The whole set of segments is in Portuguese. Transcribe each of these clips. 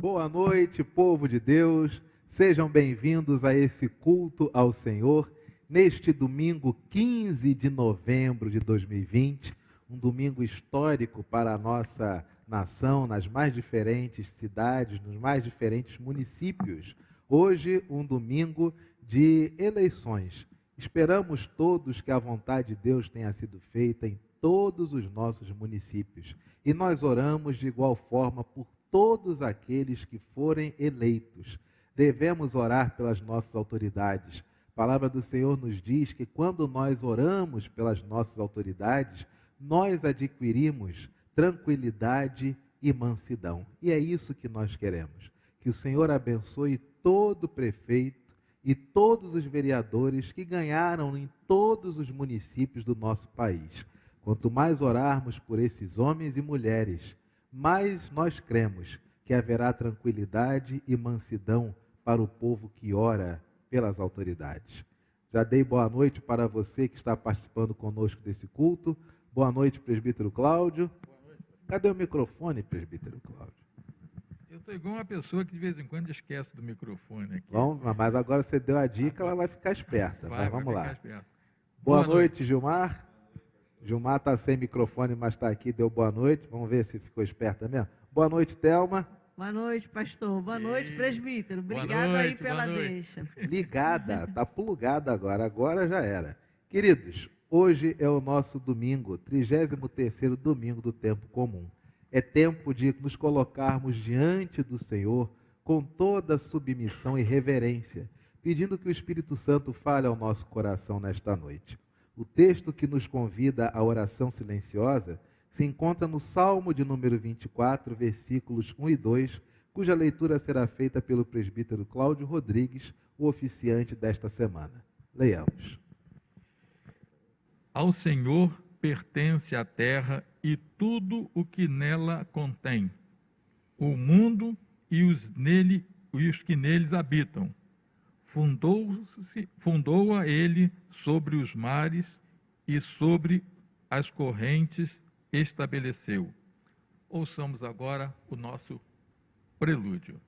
Boa noite, povo de Deus. Sejam bem-vindos a esse culto ao Senhor, neste domingo 15 de novembro de 2020, um domingo histórico para a nossa nação, nas mais diferentes cidades, nos mais diferentes municípios. Hoje, um domingo de eleições. Esperamos todos que a vontade de Deus tenha sido feita em todos os nossos municípios. E nós oramos de igual forma por todos aqueles que forem eleitos. Devemos orar pelas nossas autoridades. A palavra do Senhor nos diz que quando nós oramos pelas nossas autoridades, nós adquirimos tranquilidade e mansidão. E é isso que nós queremos. Que o Senhor abençoe todo prefeito e todos os vereadores que ganharam em todos os municípios do nosso país. Quanto mais orarmos por esses homens e mulheres, mais nós cremos que haverá tranquilidade e mansidão para o povo que ora pelas autoridades. Já dei boa noite para você que está participando conosco desse culto. Boa noite, presbítero Cláudio. Boa noite. Cadê o microfone, presbítero Cláudio? Eu estou igual uma pessoa que de vez em quando esquece do microfone aqui. Bom, mas agora você deu a dica, ela vai ficar esperta. Mas vamos lá. Esperto. Boa noite, Gilmar. Gilmar está sem microfone, mas está aqui, deu boa noite. Vamos ver se ficou esperta mesmo. Boa noite, Thelma. Boa noite, pastor. Boa noite, presbítero. Obrigado noite, aí pela deixa. Ligada, está plugada agora já era. Queridos, hoje é o nosso domingo, 33º domingo do tempo comum. É tempo de nos colocarmos diante do Senhor com toda a submissão e reverência, pedindo que o Espírito Santo fale ao nosso coração nesta noite. O texto que nos convida à oração silenciosa se encontra no Salmo de número 24, versículos 1 e 2, cuja leitura será feita pelo presbítero Cláudio Rodrigues, o oficiante desta semana. Leiamos. Ao Senhor pertence a terra e tudo o que nela contém, o mundo e os que neles habitam. Fundou-a ele sobre os mares e sobre as correntes estabeleceu. Ouçamos agora o nosso prelúdio.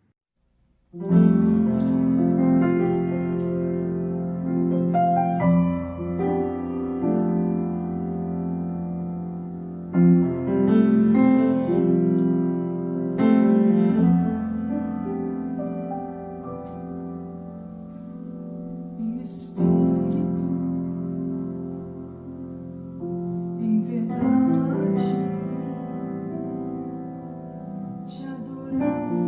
Te adoramos.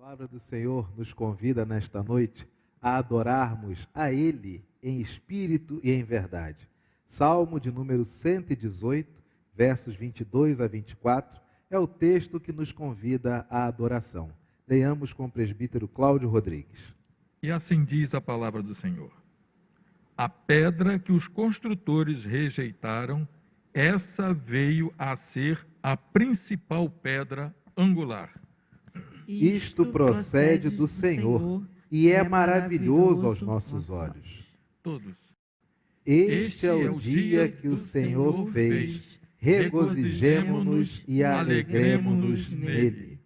A palavra do Senhor nos convida nesta noite a adorarmos a Ele em espírito e em verdade. Salmo de número 118, versos 22 a 24, é o texto que nos convida à adoração. Leiamos com o presbítero Cláudio Rodrigues. E assim diz a palavra do Senhor: a pedra que os construtores rejeitaram, essa veio a ser a principal pedra angular. Isto procede do Senhor e é maravilhoso aos nossos olhos. Todos. Este é o dia que o Senhor fez. Regozijemo-nos e alegremo-nos nele.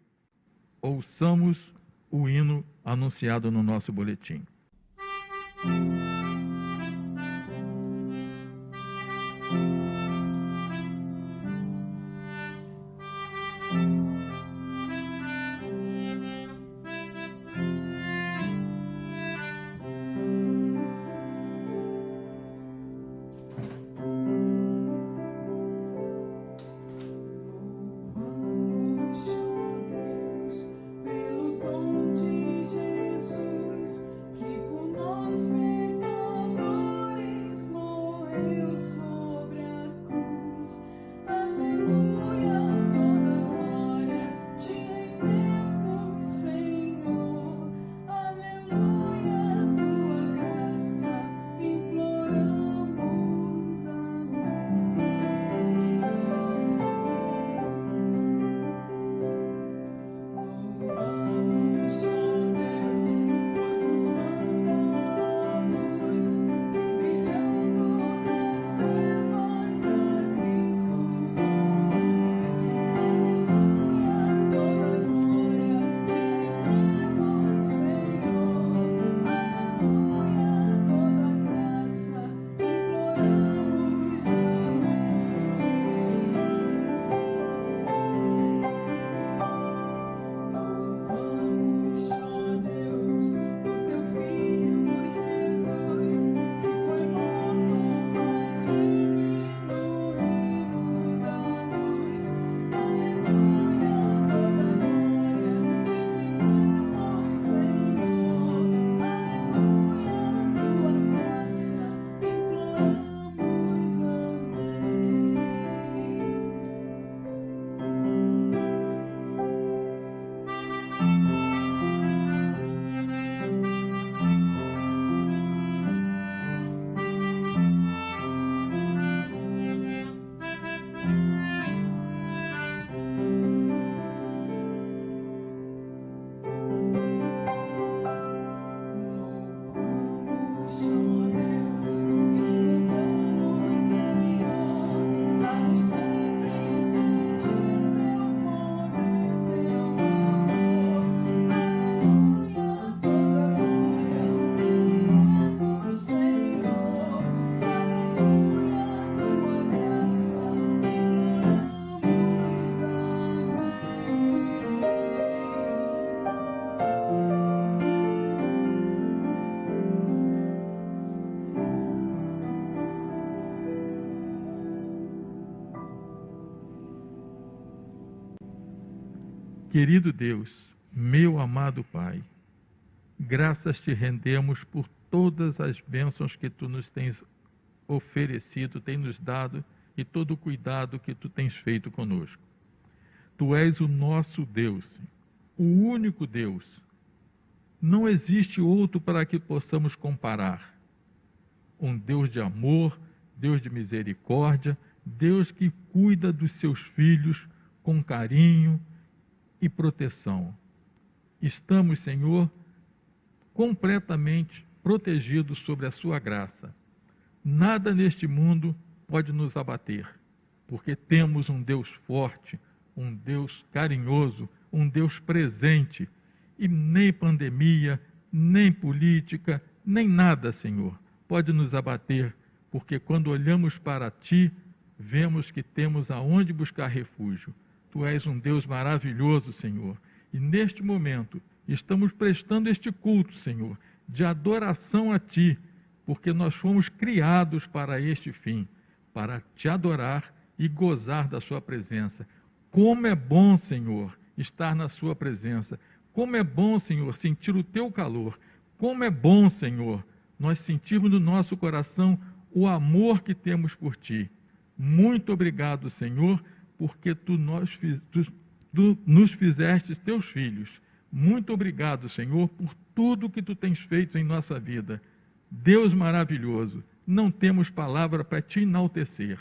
Ouçamos o hino anunciado no nosso boletim. Pelo dom de Jesus, que por nós pecadores Querido Deus, meu amado Pai, graças te rendemos por todas as bênçãos que tu nos tens oferecido, tens nos dado e todo o cuidado que tu tens feito conosco. Tu és o nosso Deus, o único Deus. Não existe outro para que possamos comparar. Um Deus de amor, Deus de misericórdia, Deus que cuida dos seus filhos com carinho e proteção. Estamos, Senhor, completamente protegidos sobre a sua graça. Nada neste mundo pode nos abater, porque temos um Deus forte, um Deus carinhoso, um Deus presente, e nem pandemia, nem política, nem nada, Senhor, pode nos abater, porque quando olhamos para Ti, vemos que temos aonde buscar refúgio. Tu és um Deus maravilhoso, Senhor, e neste momento estamos prestando este culto, Senhor, de adoração a Ti, porque nós fomos criados para este fim, para Te adorar e gozar da Sua presença. Como é bom, Senhor, estar na Sua presença. Como é bom, Senhor, sentir o Teu calor. Como é bom, Senhor, nós sentirmos no nosso coração o amor que temos por Ti. Muito obrigado, Senhor, porque Tu nos fizestes Teus filhos. Muito obrigado, Senhor, por tudo que Tu tens feito em nossa vida. Deus maravilhoso, não temos palavra para Te enaltecer.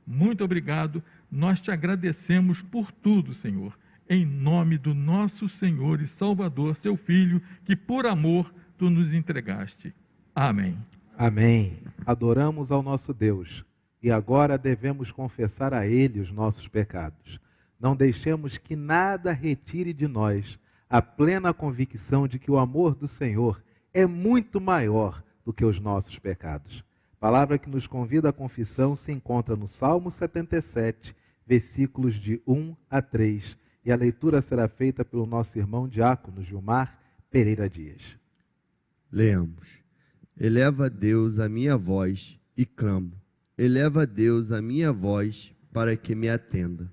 Muito obrigado, nós Te agradecemos por tudo, Senhor, em nome do nosso Senhor e Salvador, Seu Filho, que por amor Tu nos entregaste. Amém. Amém. Adoramos ao nosso Deus e agora devemos confessar a Ele os nossos pecados. Não deixemos que nada retire de nós a plena convicção de que o amor do Senhor é muito maior do que os nossos pecados. A palavra que nos convida à confissão se encontra no Salmo 77, versículos de 1 a 3, e a leitura será feita pelo nosso irmão diácono Gilmar Pereira Dias. Leamos. Eleva a Deus a minha voz e clamo. Eleva a Deus a minha voz para que me atenda.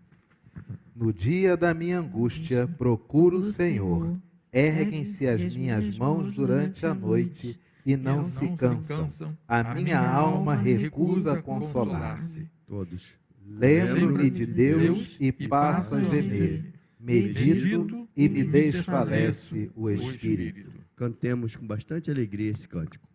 No dia da minha angústia, procuro o Senhor. Erguem-se as minhas mãos durante a noite e não se cansam. A minha alma recusa consolar-se. Todos. Lembro-me de Deus e passo a gemer. Medito e me desfalece o espírito. Cantemos com bastante alegria esse cântico.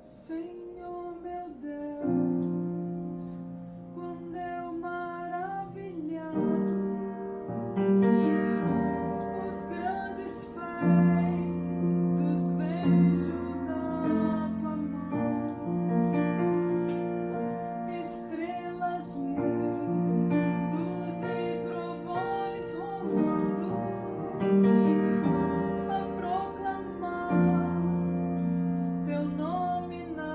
Senhor meu Deus, quando eu maravilhado, os grandes feitos vejo da tua mão, estrelas, mundos e trovões rolando, a proclamar teu nome na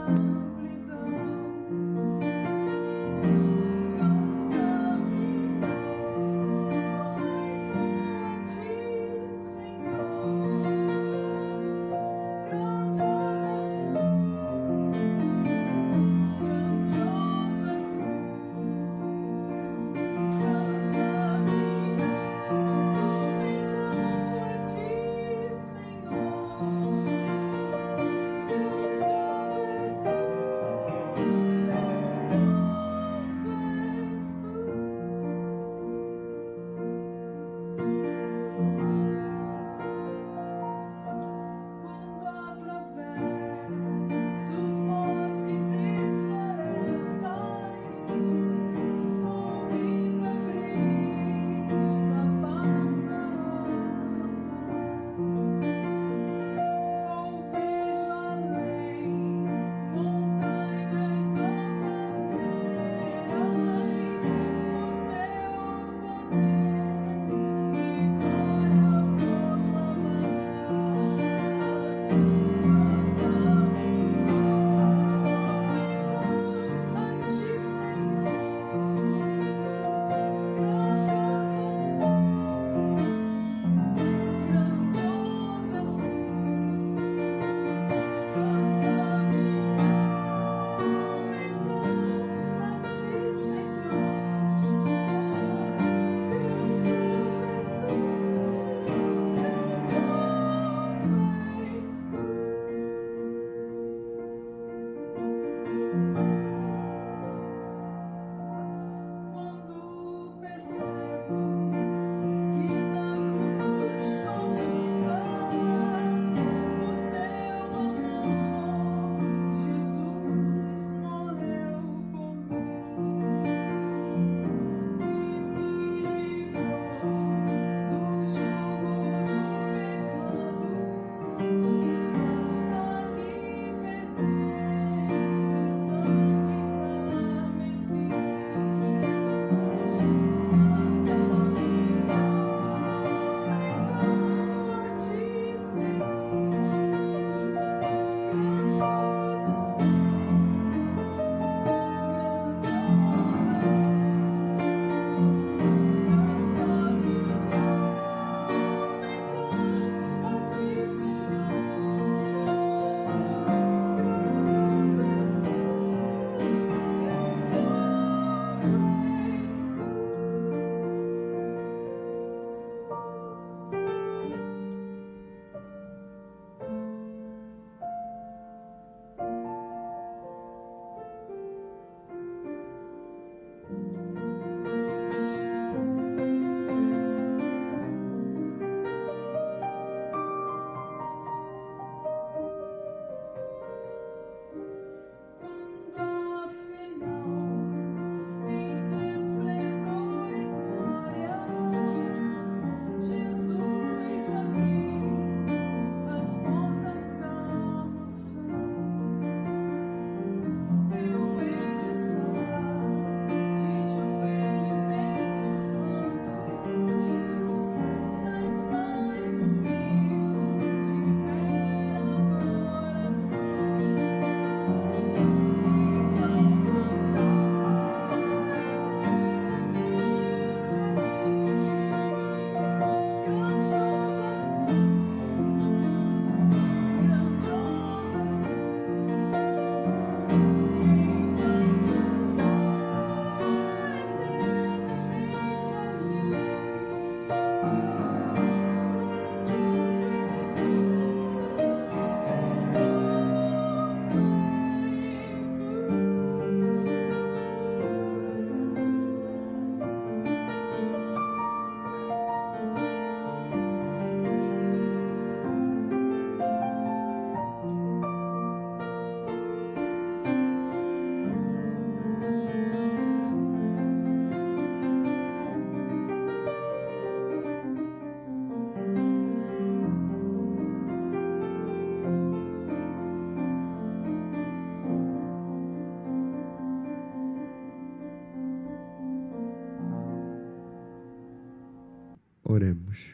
Oremos.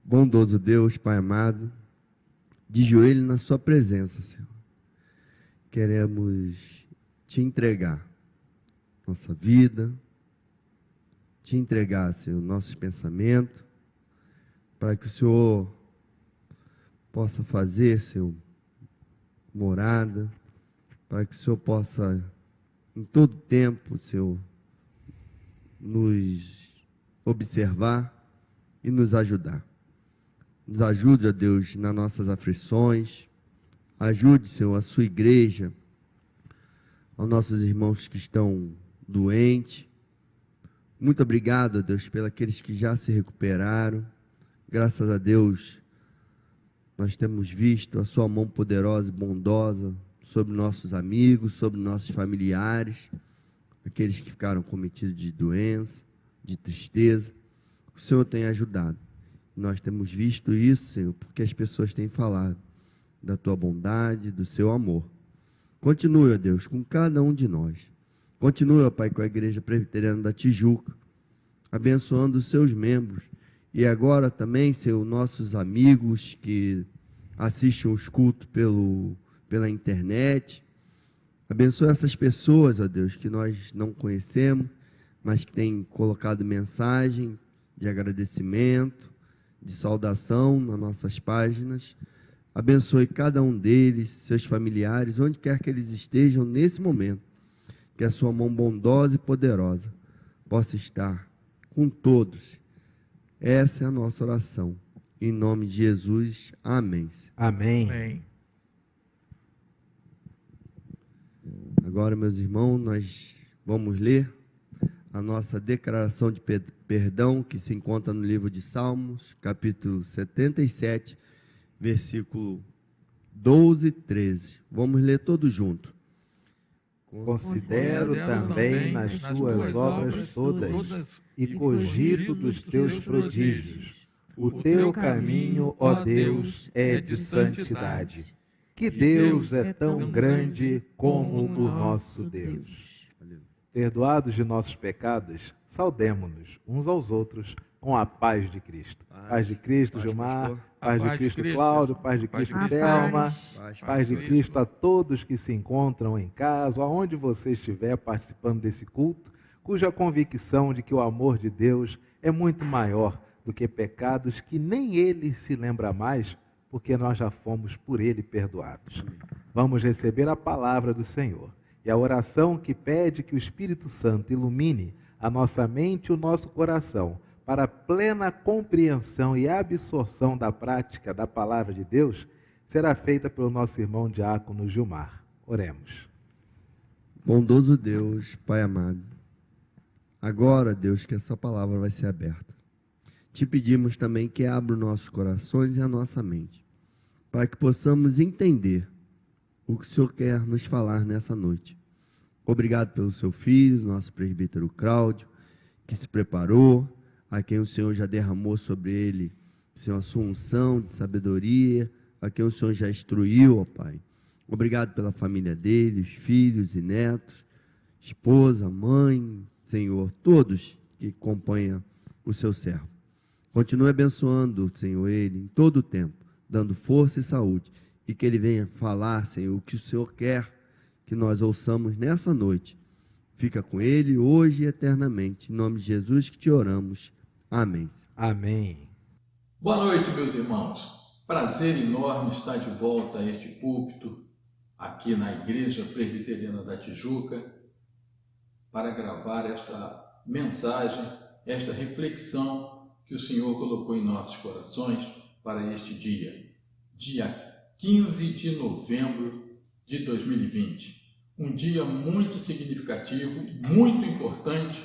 Bondoso Deus, Pai amado, de joelho na sua presença, Senhor. Queremos te entregar nossa vida, te entregar, Senhor, nossos pensamentos, para que o Senhor possa fazer, Senhor, morada, para que o Senhor possa, em todo tempo, Senhor, nos observar e nos ajudar. Nos ajude, ó Deus, nas nossas aflições. Ajude, Senhor, a sua igreja, aos nossos irmãos que estão doentes. Muito obrigado, ó Deus, pelos aqueles que já se recuperaram. Graças a Deus, nós temos visto a sua mão poderosa e bondosa sobre nossos amigos, sobre nossos familiares, aqueles que ficaram cometidos de doença, de tristeza. O Senhor tem ajudado. Nós temos visto isso, Senhor, porque as pessoas têm falado da tua bondade, do seu amor. Continue, ó Deus, com cada um de nós. Continue, ó Pai, com a Igreja Presbiteriana da Tijuca, abençoando os seus membros. E agora também, Senhor, nossos amigos que assistem os cultos pela internet. Abençoe essas pessoas, ó Deus, que nós não conhecemos, mas que têm colocado mensagem de agradecimento, de saudação nas nossas páginas. Abençoe cada um deles, seus familiares, onde quer que eles estejam nesse momento. Que a sua mão bondosa e poderosa possa estar com todos. Essa é a nossa oração. Em nome de Jesus, amém. Amém. Amém. Agora, meus irmãos, nós vamos ler a nossa declaração de perdão, que se encontra no livro de Salmos, capítulo 77, versículo 12 e 13. Vamos ler todos juntos. Considero também nas tuas obras todas e cogito dos teus prodígios. O teu caminho, ó Deus, é de santidade. Que Deus é tão grande como o nosso Deus. Perdoados de nossos pecados, saudemo-nos uns aos outros com a paz de Cristo. Paz de Cristo, Gilmar. Paz de Cristo, Cláudio. Paz de Cristo, Thelma. Paz de Cristo a todos que se encontram em casa, ou aonde você estiver participando desse culto, cuja convicção de que o amor de Deus é muito maior do que pecados que nem Ele se lembra mais, porque nós já fomos por Ele perdoados. Vamos receber a palavra do Senhor. E a oração que pede que o Espírito Santo ilumine a nossa mente e o nosso coração para a plena compreensão e absorção da prática da palavra de Deus, será feita pelo nosso irmão diácono Gilmar. Oremos. Bondoso Deus, Pai amado, agora, Deus, que a sua palavra vai ser aberta. Te pedimos também que abra os nossos corações e a nossa mente, para que possamos entender o que o Senhor quer nos falar nessa noite. Obrigado pelo seu filho, nosso presbítero Cláudio, que se preparou, a quem o Senhor já derramou sobre ele, Senhor, a sua unção de sabedoria, a quem o Senhor já instruiu, ó Pai. Obrigado pela família dele, os filhos e netos, esposa, mãe, Senhor, todos que acompanham o seu servo. Continue abençoando, Senhor, ele em todo o tempo, dando força e saúde, e que ele venha falar, Senhor, o que o Senhor quer que nós ouçamos nessa noite. Fica com ele hoje e eternamente. Em nome de Jesus que te oramos. Amém. Amém. Boa noite, meus irmãos. Prazer enorme estar de volta a este púlpito, aqui na Igreja Presbiteriana da Tijuca, para gravar esta mensagem, esta reflexão que o Senhor colocou em nossos corações para este dia 15 de novembro de 2020. Um dia muito significativo, muito importante,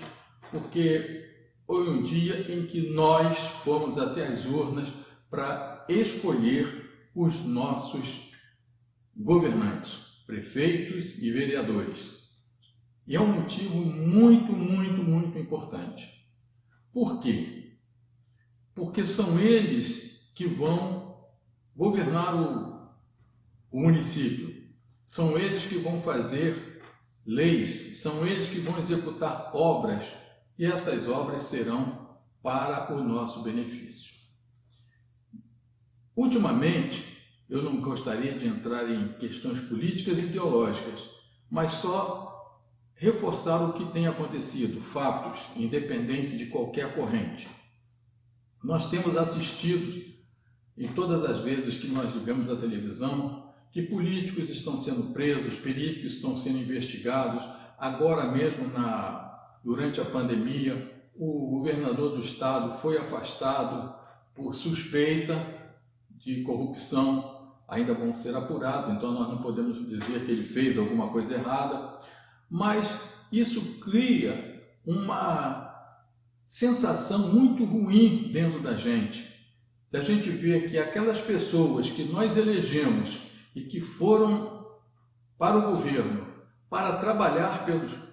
porque foi um dia em que nós fomos até as urnas para escolher os nossos governantes, prefeitos e vereadores. E é um motivo muito importante. Por quê? Porque são eles que vão governar o município. São eles que vão fazer leis, são eles que vão executar obras, e essas obras serão para o nosso benefício. Ultimamente, eu não gostaria de entrar em questões políticas e teológicas, mas só reforçar o que tem acontecido, fatos, independente de qualquer corrente. Nós temos assistido, em todas as vezes que nós ligamos a televisão, que políticos estão sendo presos, políticos estão sendo investigados. Agora mesmo, durante a pandemia, o governador do estado foi afastado por suspeita de corrupção. Ainda vão ser apurados, então nós não podemos dizer que ele fez alguma coisa errada, mas isso cria uma sensação muito ruim dentro da gente ver que aquelas pessoas que nós elegemos e que foram para o governo para trabalhar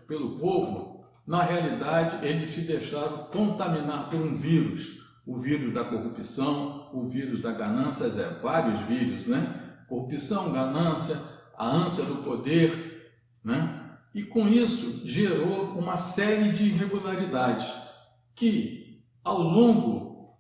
pelo povo, na realidade eles se deixaram contaminar por um vírus. O vírus da corrupção, o vírus da ganância, vários vírus, né? Corrupção, ganância, a ânsia do poder, né? E com isso gerou uma série de irregularidades que, ao longo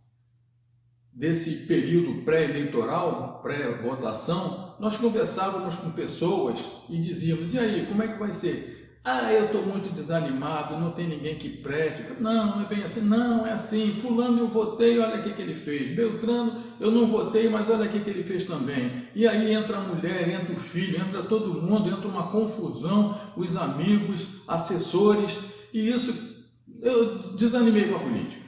desse período pré-eleitoral, pré-votação, nós conversávamos com pessoas e dizíamos: e aí, como é que vai ser? Ah, eu estou muito desanimado, não tem ninguém que preste. Não, não é bem assim. Não, é assim. Fulano eu votei, olha o que ele fez. Beltrano eu não votei, mas olha o que ele fez também. E aí entra a mulher, entra o filho, entra todo mundo, entra uma confusão, os amigos, assessores, e isso, eu desanimei com a política.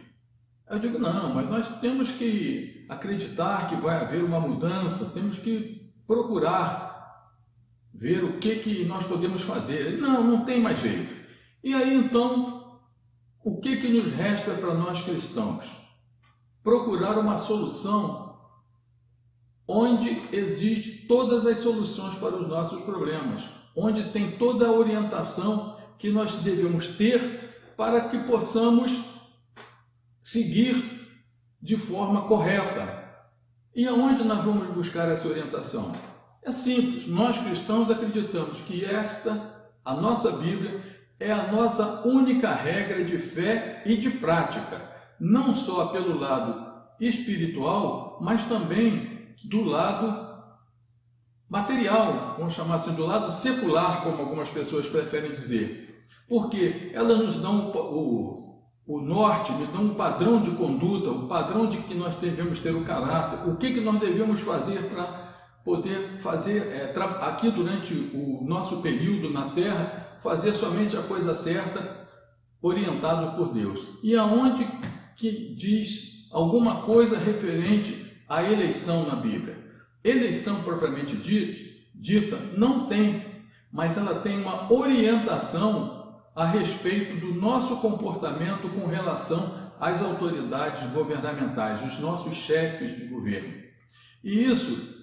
Eu digo: não, mas nós temos que acreditar que vai haver uma mudança, temos que procurar ver o que nós podemos fazer. Não tem mais jeito. E aí, então, o que nos resta para nós cristãos? Procurar uma solução onde existe todas as soluções para os nossos problemas, onde tem toda a orientação que nós devemos ter para que possamos seguir de forma correta. E aonde nós vamos buscar essa orientação? É simples, nós cristãos acreditamos que a nossa Bíblia, é a nossa única regra de fé e de prática, não só pelo lado espiritual, mas também do lado material, vamos chamar assim, do lado secular, como algumas pessoas preferem dizer, porque elas nos dão o norte, nos dão um padrão de conduta, o padrão de que nós devemos ter o caráter, o que nós devemos fazer para poder fazer aqui durante o nosso período na Terra, fazer somente a coisa certa, orientado por Deus. E aonde que diz alguma coisa referente à eleição na Bíblia? Eleição propriamente dita não tem, mas ela tem uma orientação a respeito do nosso comportamento com relação às autoridades governamentais, os nossos chefes de governo. E isso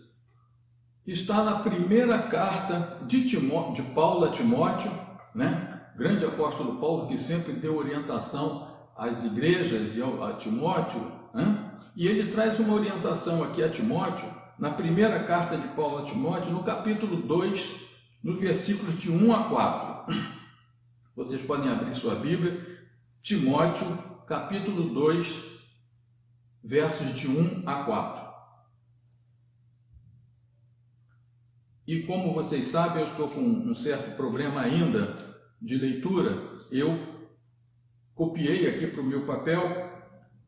está na primeira carta de Paulo a Timóteo, né? Grande apóstolo Paulo, que sempre deu orientação às igrejas e a Timóteo, né? E ele traz uma orientação aqui a Timóteo, na primeira carta de Paulo a Timóteo, no capítulo 2, no versículos de 1 a 4. Vocês podem abrir sua Bíblia, Timóteo, capítulo 2, versos de 1 a 4. E como vocês sabem, eu estou com um certo problema ainda de leitura. Eu copiei aqui para o meu papel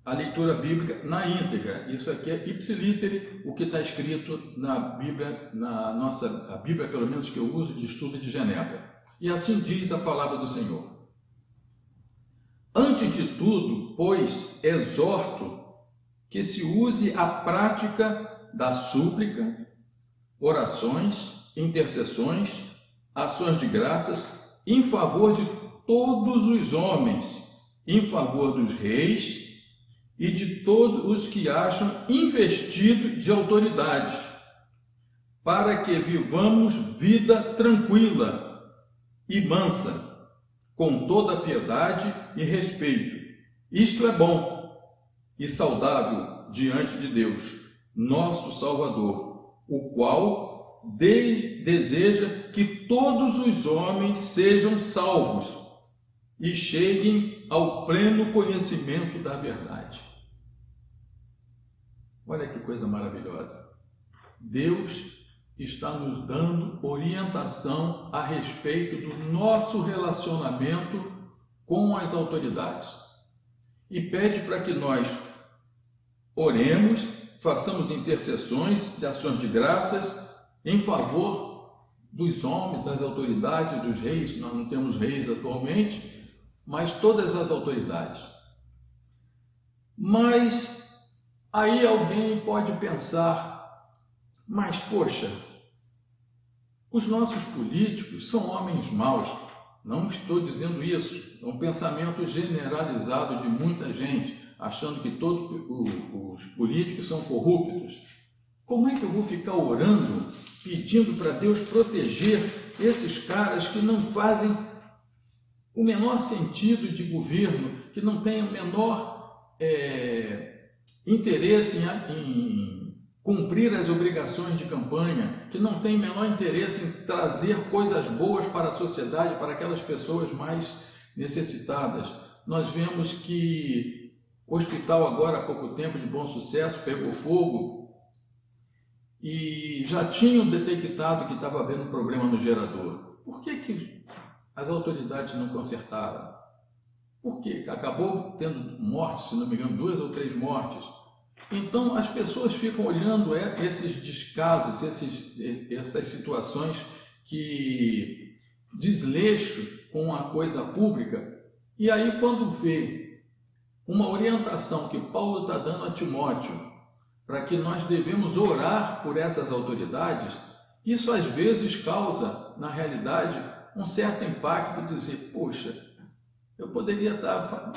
a leitura bíblica na íntegra. Isso aqui é ipsilítere, o que está escrito na Bíblia, a Bíblia, pelo menos, que eu uso de estudo de Genebra. E assim diz a palavra do Senhor. Antes de tudo, pois, exorto que se use a prática da súplica, orações, intercessões, ações de graças, em favor de todos os homens, em favor dos reis e de todos os que acham investido de autoridades, para que vivamos vida tranquila e mansa, com toda piedade e respeito. Isto é bom e saudável diante de Deus, nosso Salvador, o qual deseja que todos os homens sejam salvos e cheguem ao pleno conhecimento da verdade. Olha que coisa maravilhosa. Deus está nos dando orientação a respeito do nosso relacionamento com as autoridades e pede para que nós oremos, façamos intercessões de ações de graças em favor dos homens, das autoridades, dos reis. Nós não temos reis atualmente, mas todas as autoridades. Mas aí alguém pode pensar, mas poxa, os nossos políticos são homens maus. Não estou dizendo isso, é um pensamento generalizado de muita gente, achando que todos os políticos são corruptos. Como é que eu vou ficar orando, pedindo para Deus proteger esses caras que não fazem o menor sentido de governo, que não têm o menor interesse em cumprir as obrigações de campanha, que não têm o menor interesse em trazer coisas boas para a sociedade, para aquelas pessoas mais necessitadas? Nós vemos que o hospital agora, há pouco tempo, de Bom Sucesso, pegou fogo e já tinham detectado que estava havendo problema no gerador. Por que as autoridades não consertaram? Porque acabou tendo mortes, se não me engano, 2 ou 3 mortes. Então, as pessoas ficam olhando esses descasos, essas situações que desleixo com a coisa pública, e aí quando vê uma orientação que Paulo está dando a Timóteo, para que nós devemos orar por essas autoridades, isso às vezes causa, na realidade, um certo impacto de dizer, poxa, eu poderia estar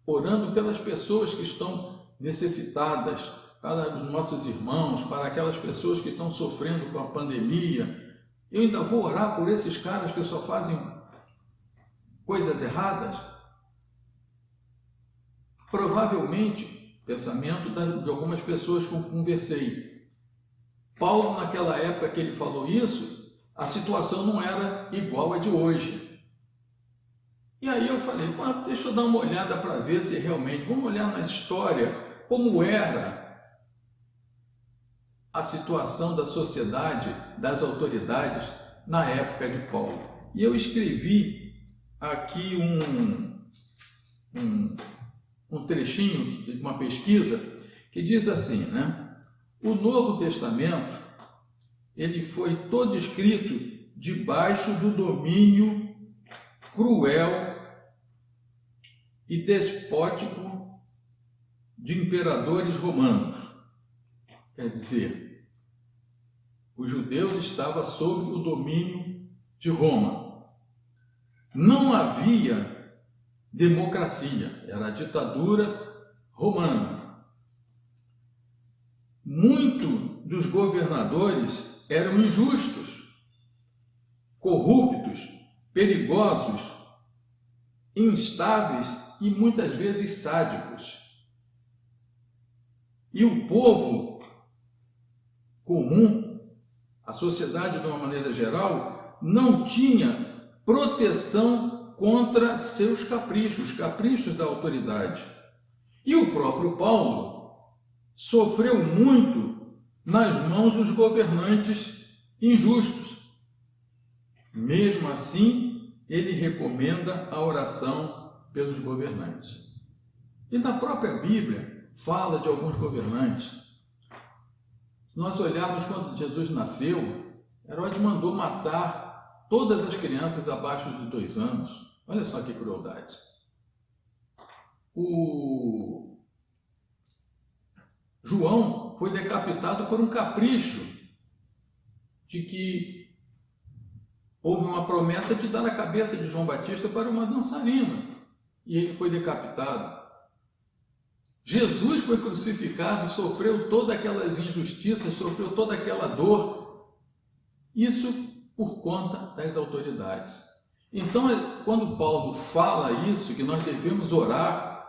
orando pelas pessoas que estão necessitadas, para os nossos irmãos, para aquelas pessoas que estão sofrendo com a pandemia. Eu ainda vou orar por esses caras que só fazem coisas erradas? Provavelmente, pensamento de algumas pessoas que eu conversei. Paulo, naquela época que ele falou isso, a situação não era igual à de hoje. E aí eu falei, deixa eu dar uma olhada para ver se realmente, vamos olhar na história, como era a situação da sociedade, das autoridades, na época de Paulo. E eu escrevi aqui um trechinho de uma pesquisa que diz assim, né? O Novo Testamento, ele foi todo escrito debaixo do domínio cruel e despótico de imperadores romanos. Quer dizer, os judeus estavam sob o domínio de Roma. Não havia democracia, era a ditadura romana. Muitos dos governadores eram injustos, corruptos, perigosos, instáveis e muitas vezes sádicos. E o povo comum, a sociedade de uma maneira geral, não tinha proteção contra seus caprichos, caprichos da autoridade. E o próprio Paulo sofreu muito nas mãos dos governantes injustos. Mesmo assim, ele recomenda a oração pelos governantes. E na própria Bíblia fala de alguns governantes. Se nós olharmos quando Jesus nasceu, Herodes mandou matar todas as crianças abaixo de 2 anos. Olha só que crueldade. O João foi decapitado por um capricho de que houve uma promessa de dar a cabeça de João Batista para uma dançarina, e ele foi decapitado. Jesus foi crucificado, sofreu todas aquelas injustiças, sofreu toda aquela dor, isso por conta das autoridades. Então, quando Paulo fala isso, que nós devemos orar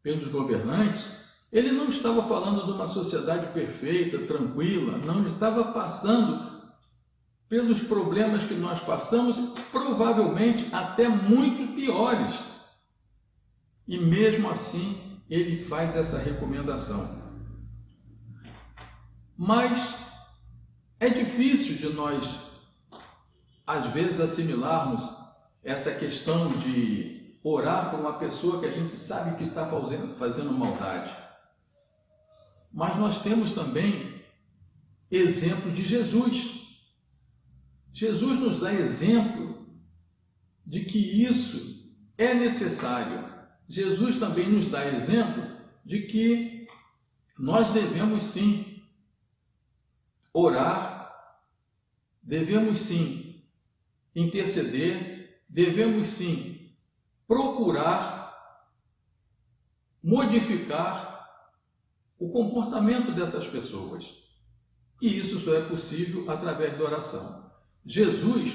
pelos governantes, ele não estava falando de uma sociedade perfeita, tranquila, não, ele estava passando pelos problemas que nós passamos, provavelmente até muito piores. E mesmo assim, ele faz essa recomendação. Mas é difícil de nós, às vezes, assimilarmos essa questão de orar por uma pessoa que a gente sabe que está fazendo maldade. Mas nós temos também exemplo de Jesus. Jesus nos dá exemplo de que isso é necessário. Jesus também nos dá exemplo de que nós devemos sim orar, devemos sim interceder, devemos sim procurar modificar o comportamento dessas pessoas. E isso só é possível através da oração. Jesus,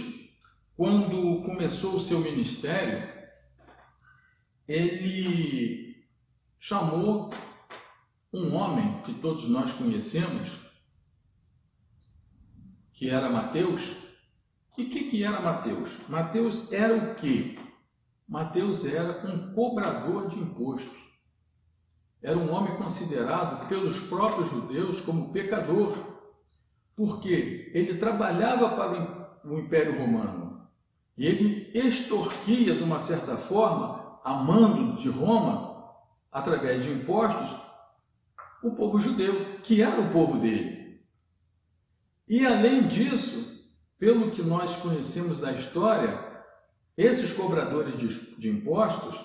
quando começou o seu ministério, ele chamou um homem que todos nós conhecemos, que era Mateus. E o que era Mateus? Mateus era o quê? Mateus era um cobrador de impostos. Era um homem considerado pelos próprios judeus como pecador, porque ele trabalhava para o Império Romano e ele extorquia, de uma certa forma, a mando de Roma, através de impostos, o povo judeu, que era o povo dele. E além disso, pelo que nós conhecemos da história, esses cobradores de impostos,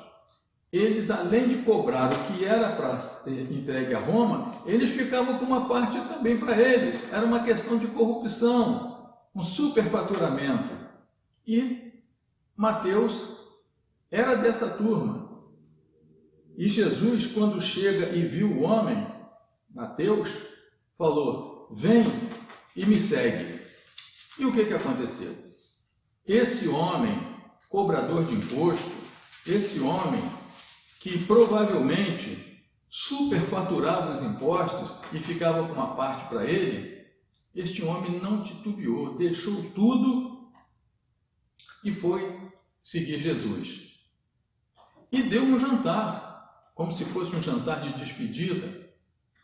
eles, além de cobrar o que era para ser entregue a Roma, eles ficavam com uma parte também para eles. Era uma questão de corrupção, um superfaturamento. E Mateus era dessa turma. E Jesus, quando chega e viu o homem, Mateus, falou: vem e me segue. E o que aconteceu? Esse homem, cobrador de imposto, esse homem que provavelmente superfaturava os impostos e ficava com uma parte para ele, este homem não titubeou, deixou tudo e foi seguir Jesus. E deu um jantar, como se fosse um jantar de despedida,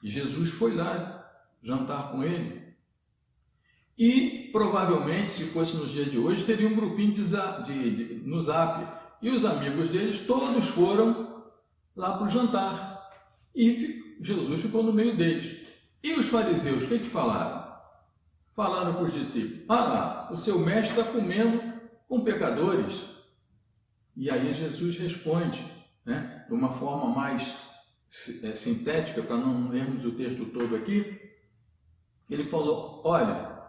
e Jesus foi lá jantar com ele. E provavelmente, se fosse nos dias de hoje, teria um grupinho no Zap, e os amigos deles todos foram lá para o jantar, e Jesus ficou no meio deles. E os fariseus, o que falaram? Falaram para os discípulos: ah lá, o seu mestre está comendo com pecadores. E aí Jesus responde, né, de uma forma mais sintética, para não lermos o texto todo aqui. Ele falou: olha,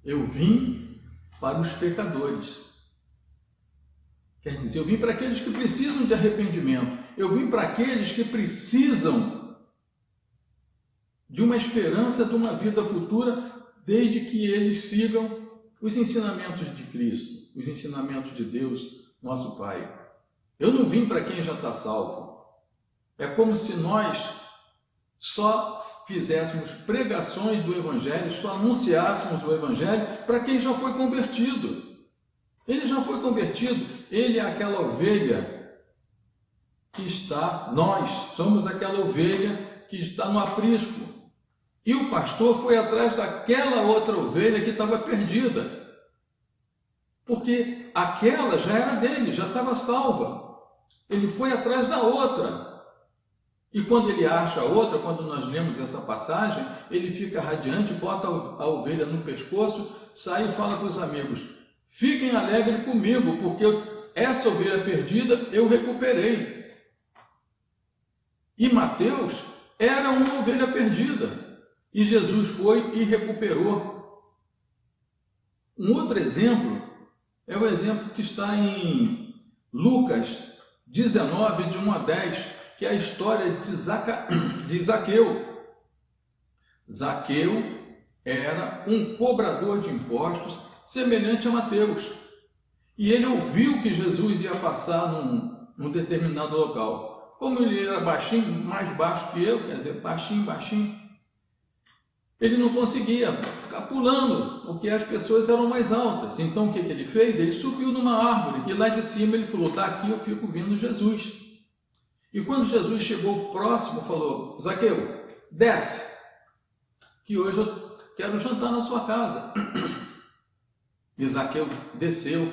eu vim para os pecadores. Quer dizer, eu vim para aqueles que precisam de arrependimento. Eu vim para aqueles que precisam de uma esperança de uma vida futura, desde que eles sigam os ensinamentos de Cristo, os ensinamentos de Deus, nosso Pai. Eu não vim para quem já está salvo. É como se nós só fizéssemos pregações do Evangelho, só anunciássemos o Evangelho para quem já foi convertido. Ele já foi convertido, ele é aquela ovelha que está, nós somos aquela ovelha que está no aprisco. E o pastor foi atrás daquela outra ovelha que estava perdida, porque aquela já era dele, já estava salva. Ele foi atrás da outra. E quando ele acha a outra, quando nós lemos essa passagem, ele fica radiante, bota a ovelha no pescoço, sai e fala para os amigos: fiquem alegres comigo, porque essa ovelha perdida eu recuperei. E Mateus era uma ovelha perdida, e Jesus foi e recuperou. Um outro exemplo é o exemplo que está em Lucas 19, de 1 a 10, que é a história de Zaqueu. Zaqueu era um cobrador de impostos semelhante a Mateus. E ele ouviu que Jesus ia passar num determinado local. Como ele era baixinho, mais baixo que eu, quer dizer, baixinho, ele não conseguia ficar pulando, porque as pessoas eram mais altas. Então o que ele fez? Ele subiu numa árvore e lá de cima ele falou: daqui eu fico vendo Jesus. E quando Jesus chegou próximo, falou: Zaqueu, desce, que hoje eu quero jantar na sua casa. E Zaqueu desceu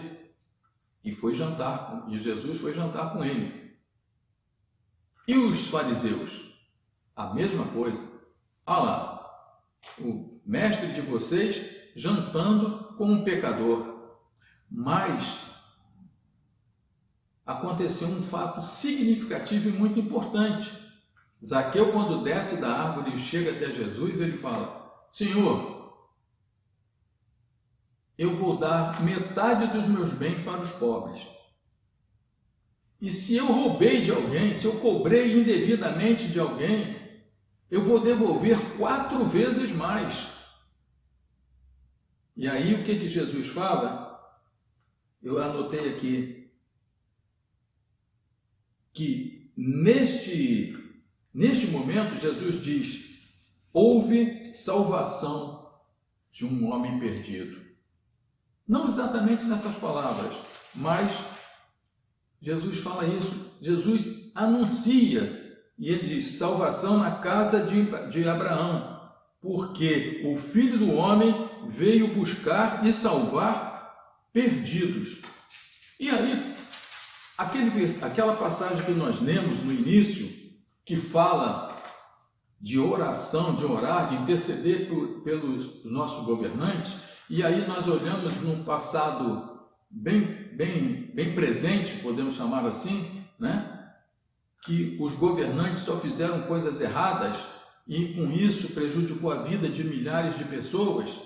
e foi jantar, e Jesus foi jantar com ele. E os fariseus? A mesma coisa. Olha lá, o mestre de vocês jantando com um pecador. Mas aconteceu um fato significativo e muito importante. Zaqueu, quando desce da árvore e chega até Jesus, ele fala: Senhor, eu vou dar metade dos meus bens para os pobres. E se eu roubei de alguém, se eu cobrei indevidamente de alguém, eu vou devolver 4 vezes mais. E aí o que Jesus fala? Eu anotei aqui que neste momento Jesus diz: houve salvação de um homem perdido. Não exatamente nessas palavras, mas Jesus fala isso. Jesus anuncia. E ele diz: salvação na casa de Abraão, porque o Filho do Homem veio buscar e salvar perdidos. E aí, aquela passagem que nós lemos no início, que fala de oração, de orar, de interceder pelos nossos governantes, e aí nós olhamos num passado bem presente, podemos chamar assim, né? Que os governantes só fizeram coisas erradas e com isso prejudicou a vida de milhares de pessoas,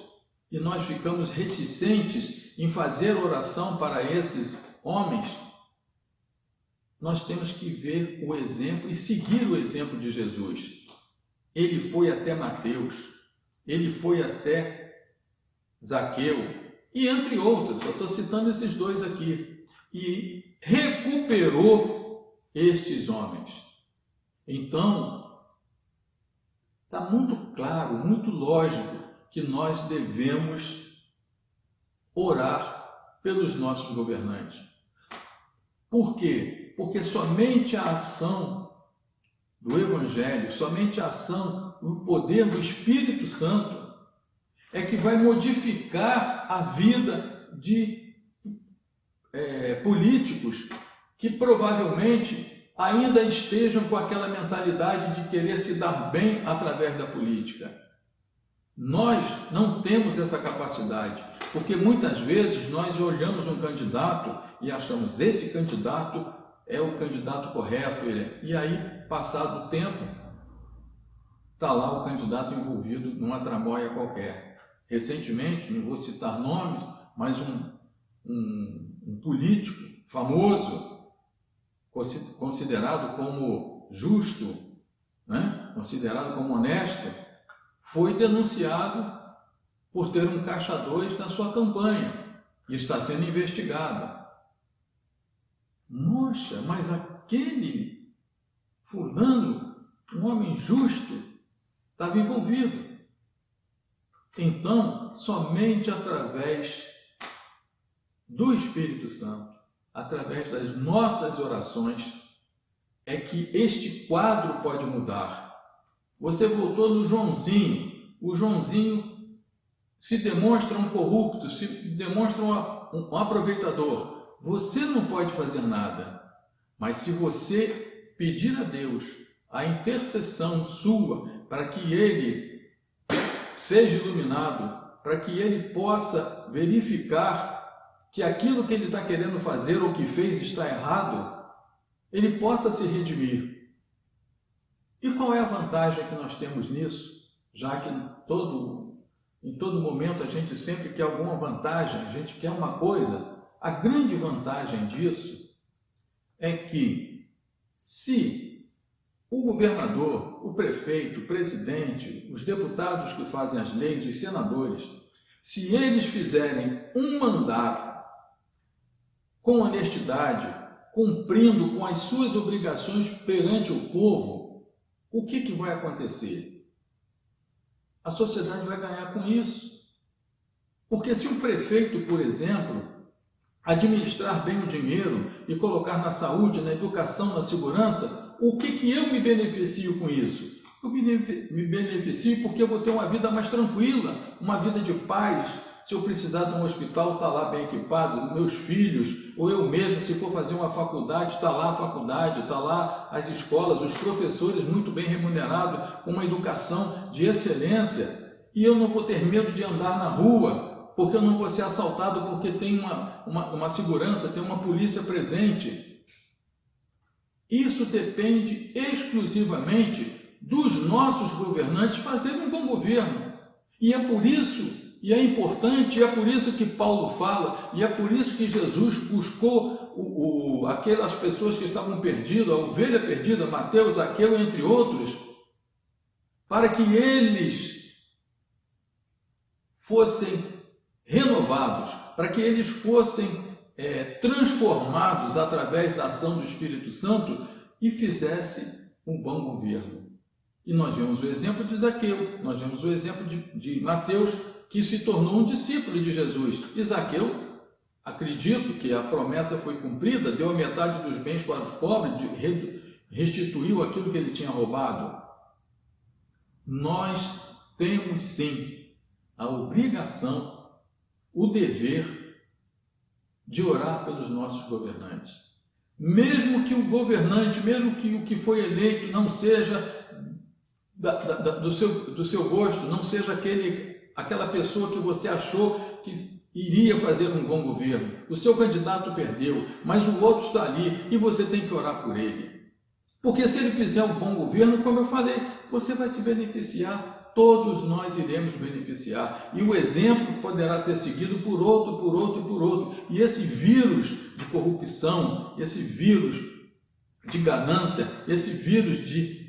e nós ficamos reticentes em fazer oração para esses homens. Nós temos que ver o exemplo e seguir o exemplo de Jesus. Ele foi até Mateus, ele foi até Zaqueu, e entre outros, eu estou citando esses dois aqui, e recuperou estes homens. Então, está muito claro, muito lógico que nós devemos orar pelos nossos governantes. Por quê? Porque somente a ação do Evangelho, somente a ação, o poder do Espírito Santo é que vai modificar a vida de políticos que provavelmente ainda estejam com aquela mentalidade de querer se dar bem através da política. Nós não temos essa capacidade, porque muitas vezes nós olhamos um candidato e achamos: esse candidato é o candidato correto, e aí, passado o tempo, está lá o candidato envolvido numa tramóia qualquer. Recentemente, não vou citar nomes, mas um político famoso, considerado como justo, né? Considerado como honesto, foi denunciado por ter um caixa 2 na sua campanha e está sendo investigado. Nossa, mas aquele fulano, um homem justo, estava envolvido. Então, somente através do Espírito Santo, através das nossas orações, é que este quadro pode mudar. Você voltou no Joãozinho. O Joãozinho se demonstra um corrupto, se demonstra um aproveitador. Você não pode fazer nada. Mas se você pedir a Deus a intercessão sua para que ele seja iluminado, para que ele possa verificar que aquilo que ele está querendo fazer ou que fez está errado, ele possa se redimir. E qual é a vantagem que nós temos nisso? Já que em todo momento a gente sempre quer alguma vantagem, a gente quer uma coisa. A grande vantagem disso é que se o governador, o prefeito, o presidente, os deputados que fazem as leis, os senadores, se eles fizerem um mandato com honestidade, cumprindo com as suas obrigações perante o povo, o que vai acontecer? A sociedade vai ganhar com isso. Porque se o prefeito, por exemplo, administrar bem o dinheiro e colocar na saúde, na educação, na segurança, o que eu me beneficio com isso? Eu me beneficio porque eu vou ter uma vida mais tranquila, uma vida de paz. Se eu precisar de um hospital, está lá bem equipado, meus filhos, ou eu mesmo, se for fazer uma faculdade, está lá a faculdade, está lá as escolas, os professores muito bem remunerados, com uma educação de excelência, e eu não vou ter medo de andar na rua, porque eu não vou ser assaltado, porque tem uma segurança, tem uma polícia presente. Isso depende exclusivamente dos nossos governantes fazerem um bom governo. E é por isso, e é importante, e é por isso que Paulo fala, e é por isso que Jesus buscou aquelas pessoas que estavam perdidas, a ovelha perdida, Mateus, Zaqueu, entre outros, para que eles fossem renovados, para que eles fossem transformados através da ação do Espírito Santo e fizessem um bom governo. E nós vemos o exemplo de Zaqueu, nós vemos o exemplo de Mateus, que se tornou um discípulo de Jesus. E Zaqueu, acredito que a promessa foi cumprida, deu a metade dos bens para os pobres, restituiu aquilo que ele tinha roubado. Nós temos sim a obrigação, o dever de orar pelos nossos governantes. Mesmo que o governante, mesmo que o que foi eleito não seja do seu gosto, não seja aquela pessoa que você achou que iria fazer um bom governo. O seu candidato perdeu, mas o outro está ali e você tem que orar por ele. Porque se ele fizer um bom governo, como eu falei, você vai se beneficiar, todos nós iremos beneficiar. E o exemplo poderá ser seguido por outro, por outro, por outro. E esse vírus de corrupção, esse vírus de ganância, esse vírus de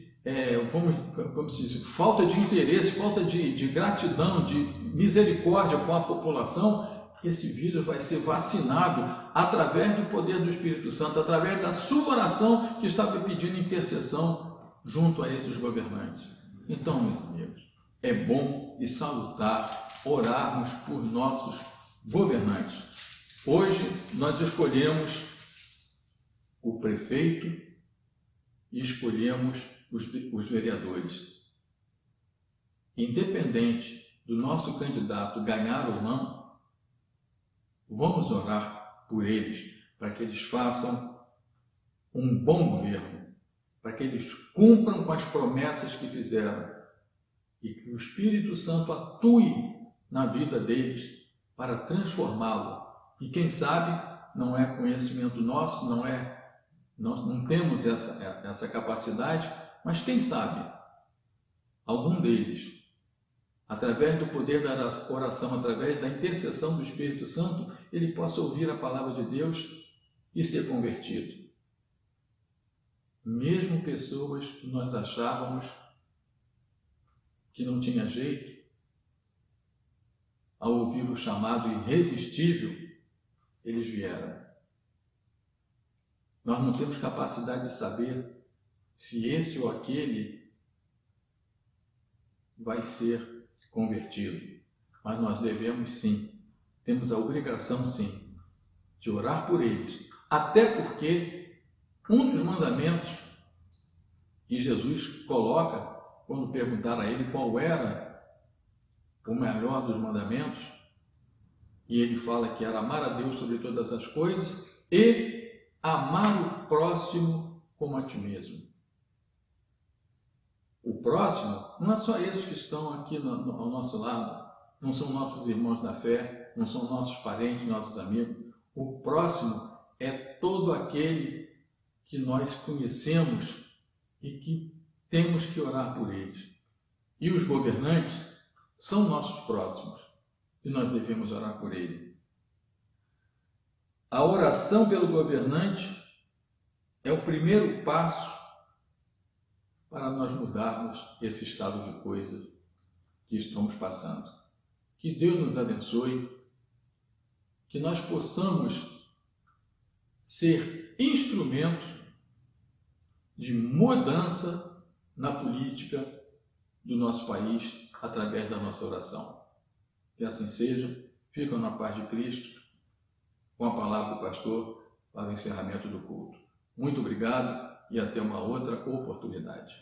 como se diz, falta de interesse, falta de gratidão, de misericórdia com a população, esse vírus vai ser vacinado através do poder do Espírito Santo, através da sua oração que estava pedindo intercessão junto a esses governantes. Então, meus amigos, é bom e salutar orarmos por nossos governantes. Hoje nós escolhemos o prefeito e escolhemos os vereadores. Independente do nosso candidato ganhar ou não, vamos orar por eles, para que eles façam um bom governo, para que eles cumpram com as promessas que fizeram e que o Espírito Santo atue na vida deles para transformá-lo. E quem sabe, não é conhecimento nosso, nós não temos essa capacidade, mas quem sabe, algum deles, através do poder da oração, através da intercessão do Espírito Santo, ele possa ouvir a palavra de Deus e ser convertido. Mesmo pessoas que nós achávamos que não tinha jeito, ao ouvir o chamado irresistível, eles vieram. Nós não temos capacidade de saber se esse ou aquele vai ser convertido. Mas nós devemos sim, temos a obrigação sim, de orar por eles. Até porque um dos mandamentos que Jesus coloca, quando perguntaram a ele qual era o melhor dos mandamentos, e ele fala que era amar a Deus sobre todas as coisas e amar o próximo como a ti mesmo. O próximo não é só esses que estão aqui ao nosso lado, não são nossos irmãos da fé, não são nossos parentes, nossos amigos. O próximo é todo aquele que nós conhecemos e que temos que orar por eles. E os governantes são nossos próximos e nós devemos orar por ele. A oração pelo governante é o primeiro passo para nós mudarmos esse estado de coisas que estamos passando. Que Deus nos abençoe, que nós possamos ser instrumento de mudança na política do nosso país, através da nossa oração. Que assim seja. Ficam na paz de Cristo. Com a palavra do pastor para o encerramento do culto. Muito obrigado e até uma outra oportunidade.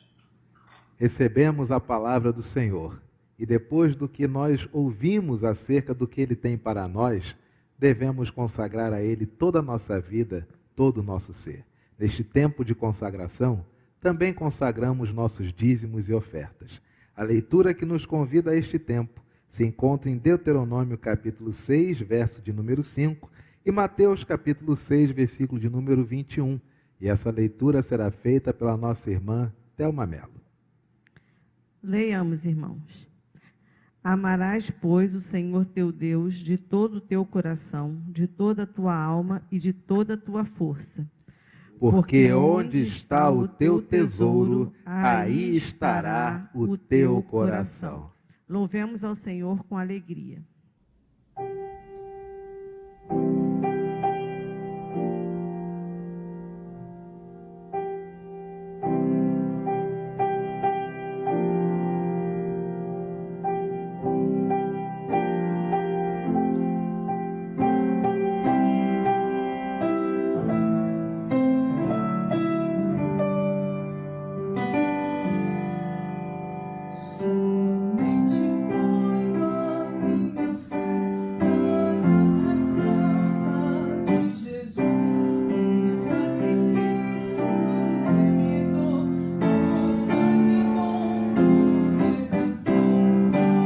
Recebemos a palavra do Senhor e depois do que nós ouvimos acerca do que Ele tem para nós, devemos consagrar a Ele toda a nossa vida, todo o nosso ser. Neste tempo de consagração, também consagramos nossos dízimos e ofertas. A leitura que nos convida a este tempo se encontra em Deuteronômio capítulo 6, verso de número 5, e Mateus capítulo 6, versículo de número 21. E essa leitura será feita pela nossa irmã Thelma Mello. Leiamos, irmãos. Amarás, pois, o Senhor teu Deus de todo o teu coração, de toda a tua alma e de toda a tua força. Porque onde está o teu tesouro, aí estará o teu coração. Louvemos ao Senhor com alegria. Somente ponho a minha fé na graça excelsa de Jesus, o sacrifício remidor, o sangue bom do Redentor.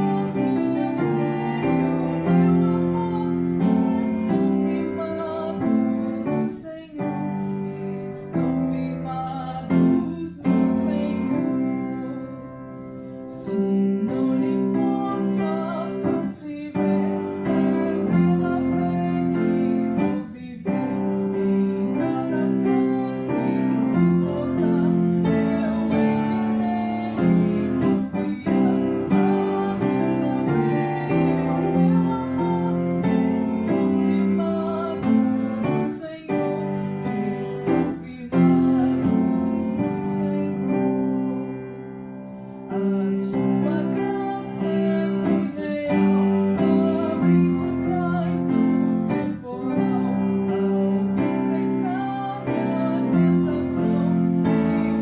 A minha fé e o meu amor estão firmados no Senhor, estão firmados no Senhor. Se não lhe posso a face ver, é pela fé que vou viver. Em cada transe suportar, eu hei de nele confiar. A minha fé e o meu amor estão firmados no Senhor, estão firmados no Senhor. A sua graça é muito real, abrigo traz no temporal, ao vir secar minha tentação, me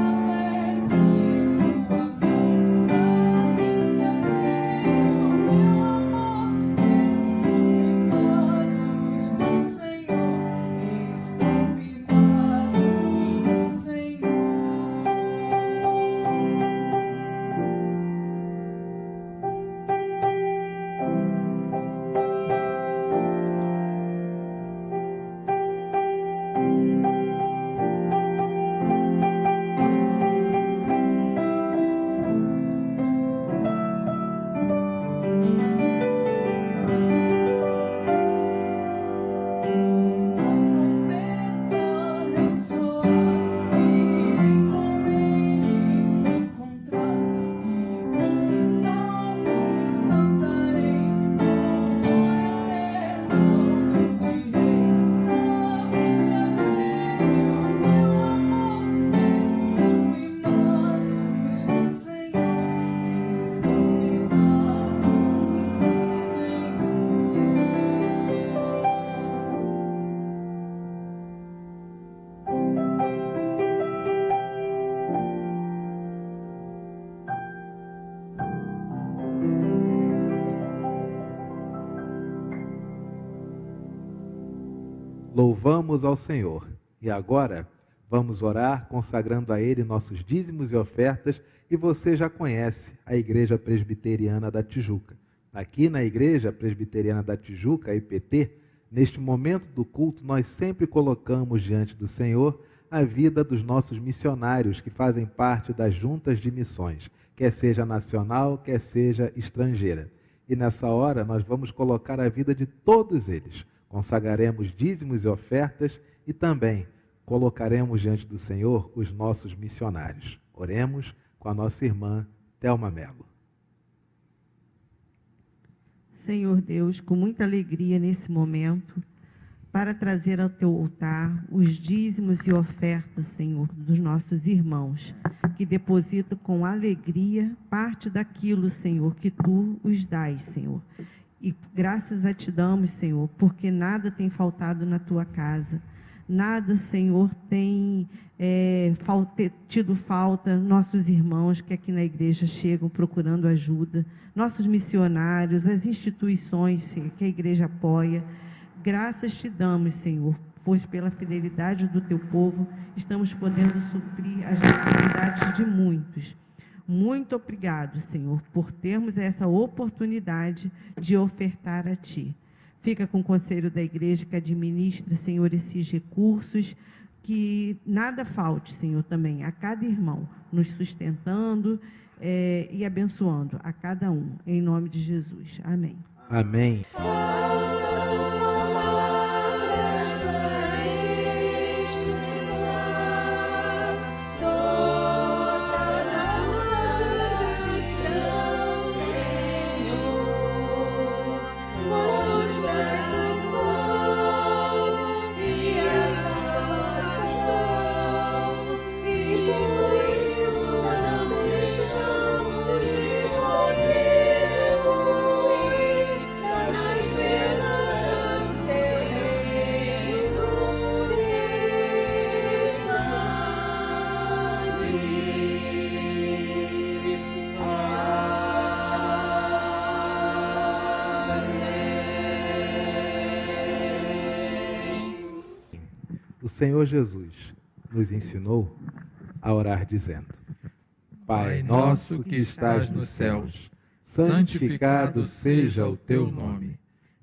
fortalece em sua mão. A minha fé e o meu amor estão firmados no Senhor, estão firmados no Senhor. Quando a trombeta ressoar, irei com ele me encontrar, e com os salvos cantarei louvor eterno ao grande Rei. A minha fé e o meu amor estão firmados no Senhor, estão firmados no Senhor. Louvamos ao Senhor. E agora vamos orar consagrando a Ele nossos dízimos e ofertas. E você já conhece a Igreja Presbiteriana da Tijuca. Aqui na Igreja Presbiteriana da Tijuca, IPT, neste momento do culto, nós sempre colocamos diante do Senhor a vida dos nossos missionários que fazem parte das juntas de missões, quer seja nacional, quer seja estrangeira. E nessa hora nós vamos colocar a vida de todos eles. Consagraremos dízimos e ofertas e também colocaremos diante do Senhor os nossos missionários. Oremos com a nossa irmã Thelma Mello. Senhor Deus, com muita alegria nesse momento, para trazer ao teu altar os dízimos e ofertas, Senhor, dos nossos irmãos, que depositam com alegria parte daquilo, Senhor, que Tu os dás, Senhor. E graças a Te damos, Senhor, porque nada tem faltado na Tua casa. Nada, Senhor, tem tido falta. Nossos irmãos que aqui na igreja chegam procurando ajuda, nossos missionários, as instituições, Senhor, que a igreja apoia. Graças Te damos, Senhor, pois pela fidelidade do Teu povo estamos podendo suprir as necessidades de muitos. Muito obrigado, Senhor, por termos essa oportunidade de ofertar a Ti. Fica com o conselho da igreja que administra, Senhor, esses recursos, que nada falte, Senhor, também a cada irmão, nos sustentando e abençoando a cada um, em nome de Jesus. Amém. Amém. O Senhor Jesus nos ensinou a orar dizendo: Pai nosso que estás nos céus, santificado seja o teu nome.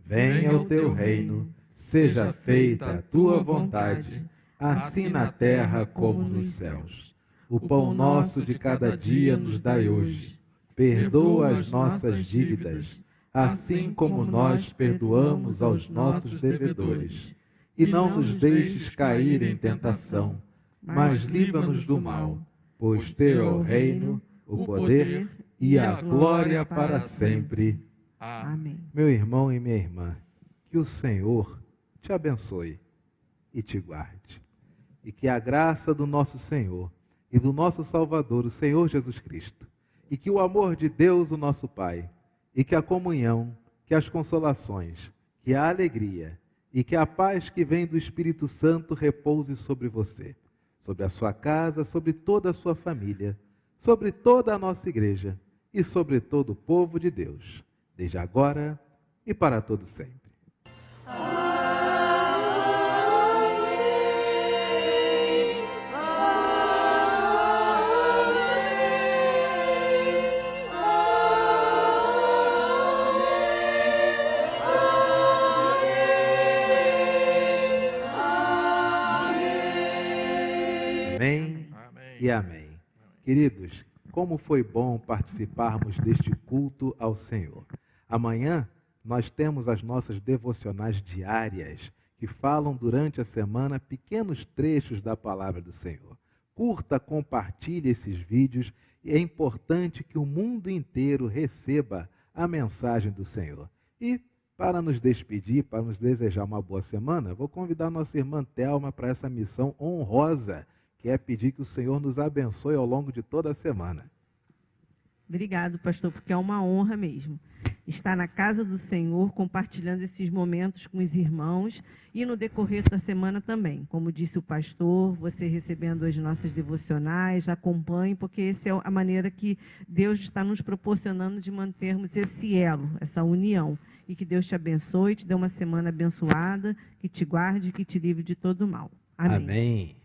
Venha o teu reino, seja feita a tua vontade, assim na terra como nos céus. O pão nosso de cada dia nos dai hoje. Perdoa as nossas dívidas, assim como nós perdoamos aos nossos devedores. E não nos deixes cair em tentação, mas livra-nos do mal, pois teu é o reino, o poder e a glória para sempre. Amém. Meu irmão e minha irmã, que o Senhor te abençoe e te guarde. E que a graça do nosso Senhor e do nosso Salvador, o Senhor Jesus Cristo, e que o amor de Deus, o nosso Pai, e que a comunhão, que as consolações, que a alegria e que a paz que vem do Espírito Santo repouse sobre você, sobre a sua casa, sobre toda a sua família, sobre toda a nossa igreja e sobre todo o povo de Deus, desde agora e para todo sempre. Amém e amém. Queridos, como foi bom participarmos deste culto ao Senhor. Amanhã nós temos as nossas devocionais diárias, que falam durante a semana pequenos trechos da palavra do Senhor. Curta, compartilhe esses vídeos, e é importante que o mundo inteiro receba a mensagem do Senhor. E para nos despedir, para nos desejar uma boa semana, vou convidar nossa irmã Thelma para essa missão honrosa, que é pedir que o Senhor nos abençoe ao longo de toda a semana. Obrigado, pastor, porque é uma honra mesmo estar na casa do Senhor, compartilhando esses momentos com os irmãos e no decorrer da semana também. Como disse o pastor, você recebendo as nossas devocionais, acompanhe, porque essa é a maneira que Deus está nos proporcionando de mantermos esse elo, essa união. E que Deus te abençoe, te dê uma semana abençoada, que te guarde, que te livre de todo mal. Amém. Amém.